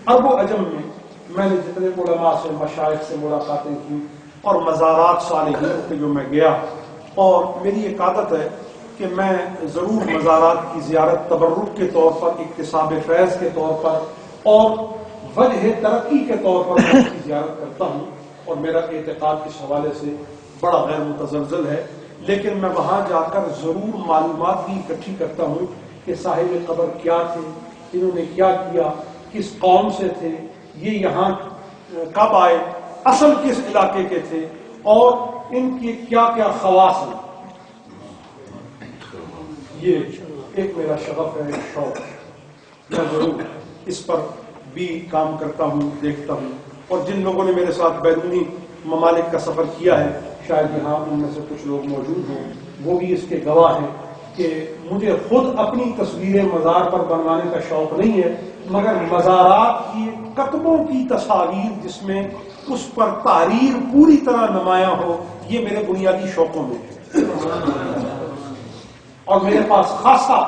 عرب و عجم میں نے جتنے علماء سے مشائخ سے ملاقاتیں کی اور مزارات صالحین پہ جو میں گیا، اور میری ایک عادت ہے کہ میں ضرور مزارات کی زیارت تبرک کے طور پر، اکتساب فیض کے طور پر اور وجہ ترقی کے طور پر میں اس کی زیارت کرتا ہوں، اور میرا اعتقاد اس حوالے سے بڑا غیر متزلزل ہے، لیکن میں وہاں جا کر ضرور معلومات بھی اکٹھی کرتا ہوں کہ صاحب قبر کیا تھے، انہوں نے کیا کیا، کس قوم سے تھے، یہ یہاں کب آئے، اصل کس علاقے کے تھے، اور ان کی کیا کیا خواص ہیں۔ یہ ایک میرا شغف ہے، شوق، میں ضرور اس پر بھی کام کرتا ہوں، دیکھتا ہوں، اور جن لوگوں نے میرے ساتھ بیرونی ممالک کا سفر کیا ہے، شاید یہاں ان میں سے کچھ لوگ موجود ہوں، وہ بھی اس کے گواہ ہیں کہ مجھے خود اپنی تصویریں مزار پر بنوانے کا شوق نہیں ہے، مگر مزارات کی کتبوں کی تصاویر جس میں اس پر تحریر پوری طرح نمایاں ہو، یہ میرے بنیادی شوقوں میں ہے، اور میرے پاس خاصا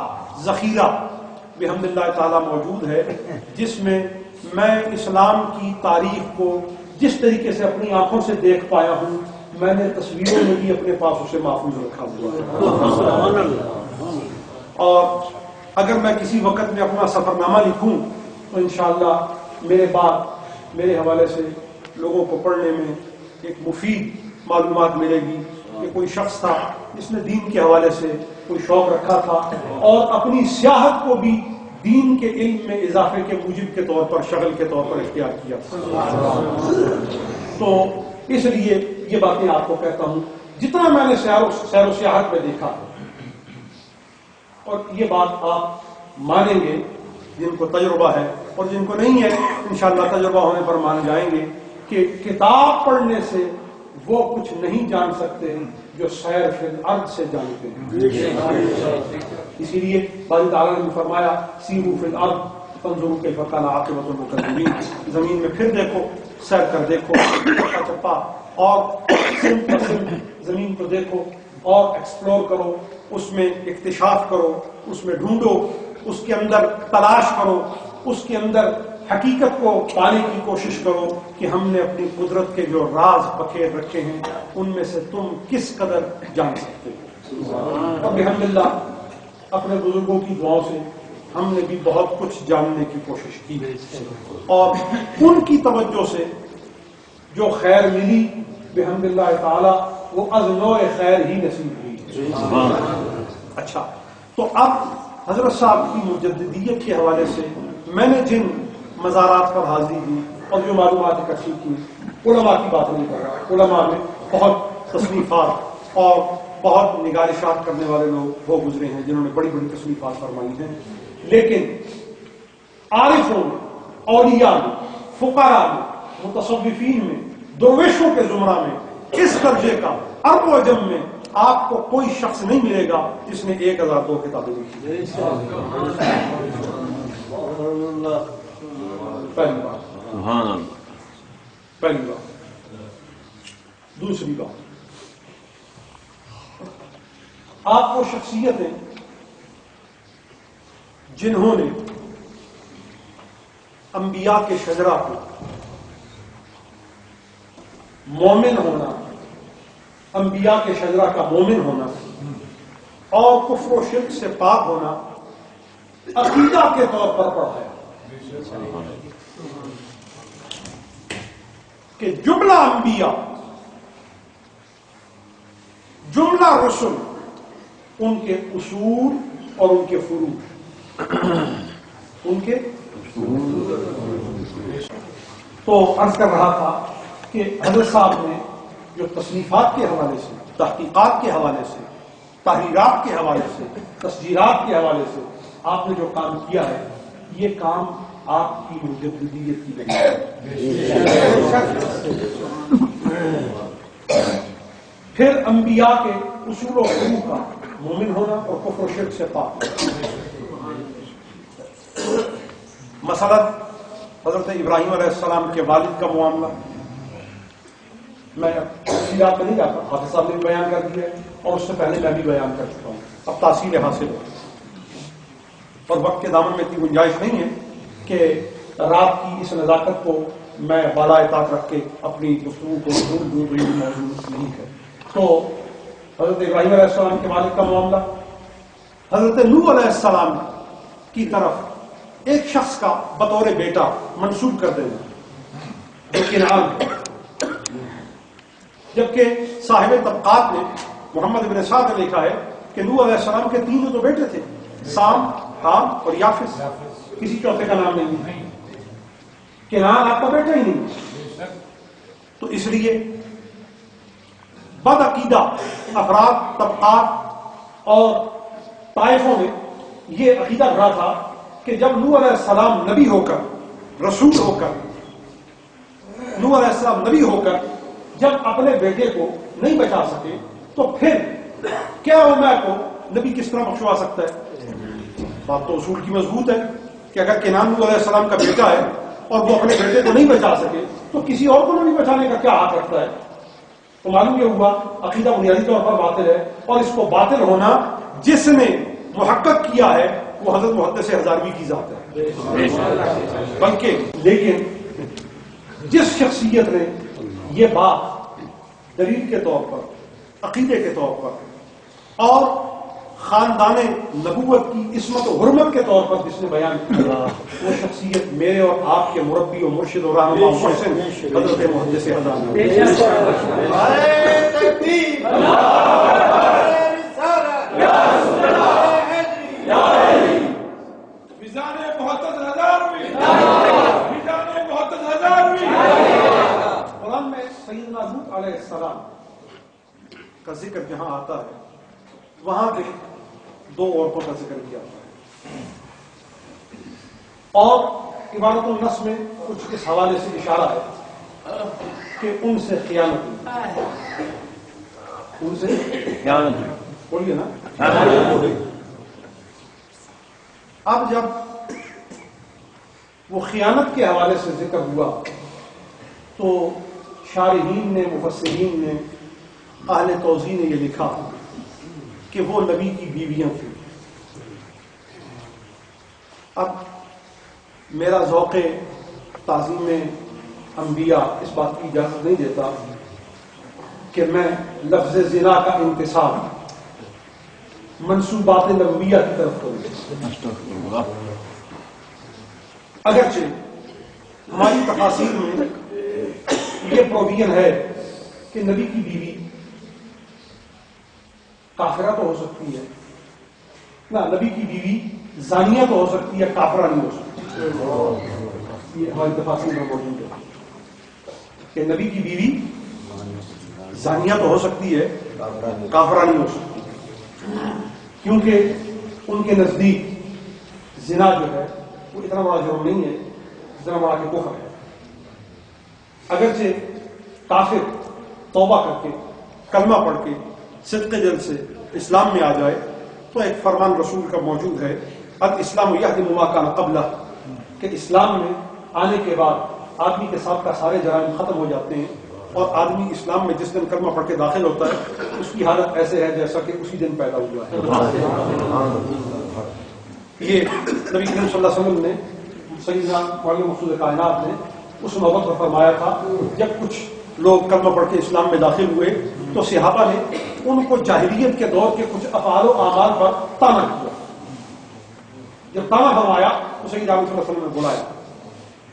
ذخیرہ بحمد اللہ تعالی موجود ہے، جس میں میں اسلام کی تاریخ کو جس طریقے سے اپنی آنکھوں سے دیکھ پایا ہوں، میں نے تصویروں میں بھی اپنے پاس اسے محفوظ رکھا ہوا ہے۔ اور اگر میں کسی وقت میں اپنا سفر نامہ لکھوں تو انشاءاللہ میرے بعد میرے حوالے سے لوگوں کو پڑھنے میں ایک مفید معلومات ملے گی کہ کوئی شخص تھا جس نے دین کے حوالے سے کوئی شوق رکھا تھا اور اپنی سیاحت کو بھی دین کے علم میں اضافے کے موجب کے طور پر، شغل کے طور پر اختیار کیا تھا۔ تو اس لیے یہ باتیں آپ کو کہتا ہوں جتنا میں نے سیر و سیاحت میں دیکھا، اور یہ بات آپ مانیں گے جن کو تجربہ ہے، اور جن کو نہیں ہے انشاءاللہ تجربہ ہونے پر مان جائیں گے کہ کتاب پڑھنے سے وہ کچھ نہیں جان سکتے جو سیر فی الارض سے جانتے ہیں۔ اسی لیے باری تعالیٰ نے فرمایا سیروا فی الارض فانظروا کیف کان عاقبۃ المکذبین، زمین میں پھر دیکھو، سیر کر دیکھو، چپا چپا اور سمت پر سمت زمین کو دیکھو اور ایکسپلور کرو، اس میں اکتشاف کرو، اس میں ڈھونڈو، اس کے اندر تلاش کرو، اس کے اندر حقیقت کو پانے کی کوشش کرو کہ ہم نے اپنی قدرت کے جو راز بکھیر رکھے ہیں ان میں سے تم کس قدر جان سکتے ہو۔ اور الحمدللہ اپنے بزرگوں کی دعاؤں سے ہم نے بھی بہت کچھ جاننے کی کوشش کی، اور ان کی توجہ سے جو خیر ملی بحمدللہ تعالی وہ از نوع خیر ہی نصیب ہوئی۔ اچھا، تو اب حضرت صاحب کی مجددیت کے حوالے سے میں نے جن مزارات پر حاضری دی اور جو معلومات اکٹھی کی، علماء کی بات نہیں کر رہا، علماء میں بہت تصنیفات اور بہت نگارشات کرنے والے لوگ وہ گزرے ہیں جنہوں نے بڑی بڑی تصنیفات فرمائی ہیں، لیکن عارفوں میں، اولیاء میں، فقراء میں، متصوفین میں، درویشوں کے زمرہ میں اس درجے کا عرب و عجم میں آپ کو کوئی شخص نہیں ملے گا جس نے 1002 کتابیں لکھی۔ پہلی بات، پہلی بات۔ دوسری بات، آپ وہ شخصیتیں جنہوں نے انبیاء کے شجرہ کو مومن ہونا، انبیاء کے شجرہ کا مومن ہونا اور کفر و شرک سے پاک ہونا عقیدہ کے طور پر پڑھایا کہ جملہ انبیاء، جملہ رسل، ان کے اصول اور ان کے فروع، ان کے تو عرض کر رہا تھا کہ حضرت صاحب نے جو تصنیفات کے حوالے سے، تحقیقات کے حوالے سے، تحریرات کے حوالے سے، تسجیلات کے حوالے سے آپ نے جو کام کیا ہے، یہ کام آپ کی مجددیت کی وجہ ہے۔ پھر انبیاء کے اصول و فروع کا مومن ہونا اور کفر و شرک سے پاک ہونا۔ مثلا حضرت ابراہیم علیہ السلام کے والد کا معاملہ میں تفصیلات میں نہیں جاتا، حافظ صاحب نے بھی بیان کر دیا ہے اور اس سے پہلے میں بھی بیان کر چکا ہوں، اب تاثیر حاصل ہو اور وقت کے دامن میں اتنی گنجائش نہیں ہے کہ رات کی اس نزاکت کو میں بالائے طاق رکھ کے اپنی گفتگو کو دور دور موجود نہیں ہے. تو حضرت ابراہیم علیہ السلام کے والد کا معاملہ، حضرت نوح علیہ السلام کی طرف ایک شخص کا بطور بیٹا منسوب کر دینا جو کنعان ہے، جبکہ صاحب طبقات نے محمد بن سعد نے لکھا ہے کہ نوح علیہ السلام کے تینوں تو بیٹے تھے، سام، حام اور یافس، کسی چوتھے کا نام نہیں. کنعان آپ کا بیٹا ہی نہیں. تو اس لیے بد عقیدہ افراد، طبقات اور طائفوں میں یہ عقیدہ رہا تھا کہ جب نوح علیہ السلام نبی ہو کر، رسول ہو کر، نوح علیہ السلام نبی ہو کر جب اپنے بیٹے کو نہیں بچا سکے تو پھر کیا عمر کو نبی کس طرح بخشوا سکتا ہے؟ بات تو اصول کی مضبوط ہے کہ اگر کنعان نوح علیہ السلام کا بیٹا ہے اور وہ اپنے بیٹے کو نہیں بچا سکے تو کسی اور کو نبی بچانے کا کیا حق رکھتا ہے؟ تو معلوم یہ ہوا عقیدہ بنیادی طور پر باطل ہے، اور اس کو باطل ہونا جس نے محقق کیا ہے وہ حضرت محدث ہزاروی کی ذات ہے. بلکہ لیکن جس شخصیت نے یہ بات دلیل کے طور پر، عقیدے کے طور پر اور خاندان نبوت کی عصمت و حرمت کے طور پر جس نے بیان کیا، وہ شخصیت میرے اور آپ کے مربی و مرشد و رہنما محسن حضرت محدث ہزاروی. قرآن میں سیدنا لوط علیہ السلام کا ذکر جہاں آتا ہے وہاں پہ دو عورتوں کا ذکر کیا جاتا ہے، اور عبارت النص میں کچھ اس حوالے سے اشارہ ہے کہ ان سے خیانت ہوئی. ان سے خیانت ہوئی، بولیے نا. اب جب وہ خیانت کے حوالے سے ذکر ہوا تو شارحین نے، مفسرین نے، اہل توضیح نے یہ لکھا کہ وہ نبی کی بیویاں تھیں. اب میرا ذوق تعظیم انبیاء اس بات کی اجازت نہیں دیتا کہ میں لفظ زنا کا انتساب منصوبات نبویہ کی طرف کروں. اگرچہ ہماری تفاسیر میں یہ پروویژن ہے کہ نبی کی بیوی کافرہ تو ہو سکتی ہے، نہ نبی کی بیوی زانیہ تو ہو سکتی ہے، کافرہ نہیں ہو سکتی. یہ ہماری تفاسیر میں موجود ہے کہ نبی کی بیوی زانیہ تو ہو سکتی ہے، کافرہ نہیں ہو سکتی، کیونکہ ان کے نزدیک زنا جو ہے وہ اتنا بڑا جرم نہیں ہے جتنا بڑا کہ کفر ہے. اگرچہ کافر توبہ کر کے، کلمہ پڑھ کے، صدق دل سے اسلام میں آ جائے تو ایک فرمان رسول کا موجود ہے، الاسلام یہدم ما کان قبلہ، کہ اسلام میں آنے کے بعد آدمی کے ساتھ کا سارے جرائم ختم ہو جاتے ہیں، اور آدمی اسلام میں جس دن کلمہ پڑھ کے داخل ہوتا ہے اس کی حالت ایسے ہے جیسا کہ اسی دن پیدا ہوا ہے. یہ نبی کریم صلی اللہ علیہ وسلم نے، سیدنا مولانا مقصود کائنات نے اس نوبت پر فرمایا تھا جب کچھ لوگ کلمہ پڑھ کے اسلام میں داخل ہوئے تو صحابہ نے ان کو جاہلیت کے دور کے کچھ افعال و اعمال پر طعنا کیا. جب طعنا فرمایا تو سیدنا صلی اللہ علیہ وسلم نے بلایا،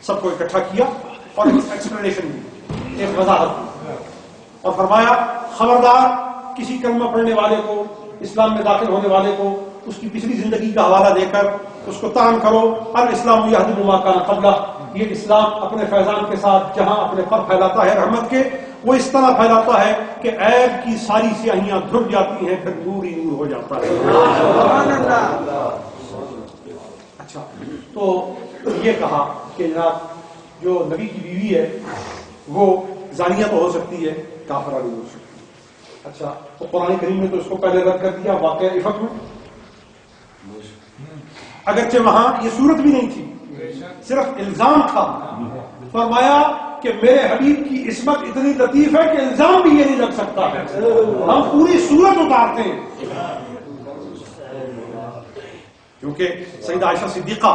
سب کو اکٹھا کیا اور ایکسپلینیشن دی، ایک وضاحت دی، اور فرمایا خبردار کسی کلمہ پڑھنے والے کو، اسلام میں داخل ہونے والے کو اس کی پچھلی زندگی کا حوالہ دے کر اس کو طعن کرو. الاسلام یہدم ما کان قبلہ، یہ اسلام اپنے فیضان کے ساتھ جہاں اپنے پر پھیلاتا ہے رحمت کے، وہ اس طرح پھیلاتا ہے کہ عیب کی ساری سیاہیاں دھل جاتی ہیں، پھر نور ہی نور ہو جاتا ہے. اچھا، تو یہ کہا کہ جناب جو نبی کی بیوی ہے وہ زانیہ تو ہو سکتی ہے، کافرہ نہیں ہو سکتی. اچھا، تو قرآن کریم نے تو اس کو پہلے رد کر دیا واقعہ افق میں، اگرچہ وہاں یہ صورت بھی نہیں تھی، صرف الزام تھا. فرمایا کہ میرے حبیب کی عصمت اتنی لطیف ہے کہ الزام بھی یہ نہیں لگ سکتا ہے، ہم پوری صورت اتارتے ہیں. کیونکہ سیدہ عائشہ صدیقہ